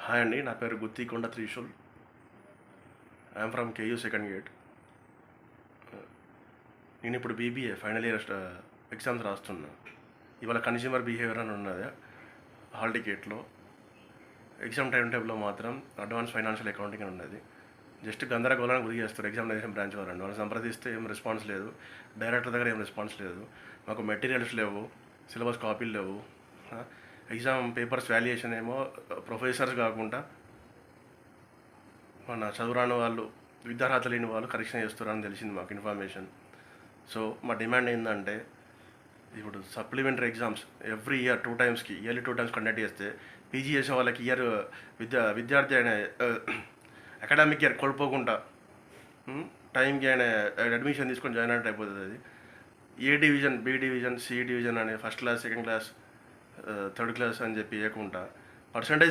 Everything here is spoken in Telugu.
హాయ్ అండి, నా పేరు Guthikonda Trishul. I'm from KU second gate. నేను ఇప్పుడు బీబీఏ ఫైనల్ ఇయర్ ఎగ్జామ్స్ రాస్తున్నా. ఇవాళ కన్స్యూమర్ బిహేవియర్ అని ఉన్నది హాల్ టికెట్లో. ఎగ్జామ్ టైం టేబుల్లో మాత్రం అడ్వాన్స్ ఫైనాన్షియల్ అకౌంటింగ్ అని ఉన్నది. జస్ట్ గందరగోళానికి గురి చేస్తారు ఎగ్జామినేషన్ బ్రాంచ్ వాళ్ళండి. వాళ్ళు సంప్రదిస్తే ఏం రెస్పాన్స్ లేదు, డైరెక్టర్ దగ్గర ఏం రెస్పాన్స్ లేదు, మాకు మెటీరియల్స్ లేవు, సిలబస్ కాపీలు లేవు. ఎగ్జామ్ పేపర్స్ వాల్యుయేషన్ ఏమో ప్రొఫెసర్స్ కాకుండా మన చదువురాని వాళ్ళు, విద్యార్హత లేని వాళ్ళు కరెక్షన్ చేస్తున్నారని తెలిసింది మాకు ఇన్ఫర్మేషన్. సో మా డిమాండ్ ఏంటంటే, ఇప్పుడు సప్లిమెంటరీ ఎగ్జామ్స్ ఎవ్రీ ఇయర్ 2 టైమ్స్కి, ఇయర్లీ 2 టైమ్స్ కండక్ట్ చేస్తే పీజీ చేసే వాళ్ళకి ఇయర్ విద్యార్థి అయిన అకాడమిక్ ఇయర్ కోల్పోకుండా టైంకి ఆయన అడ్మిషన్ తీసుకొని జాయిన్ అయినట్టు అయిపోతుంది. అది A division, B division, C division అని first class, second class, third class అని చెప్పి ఇవ్వకుండా పర్సంటేజ్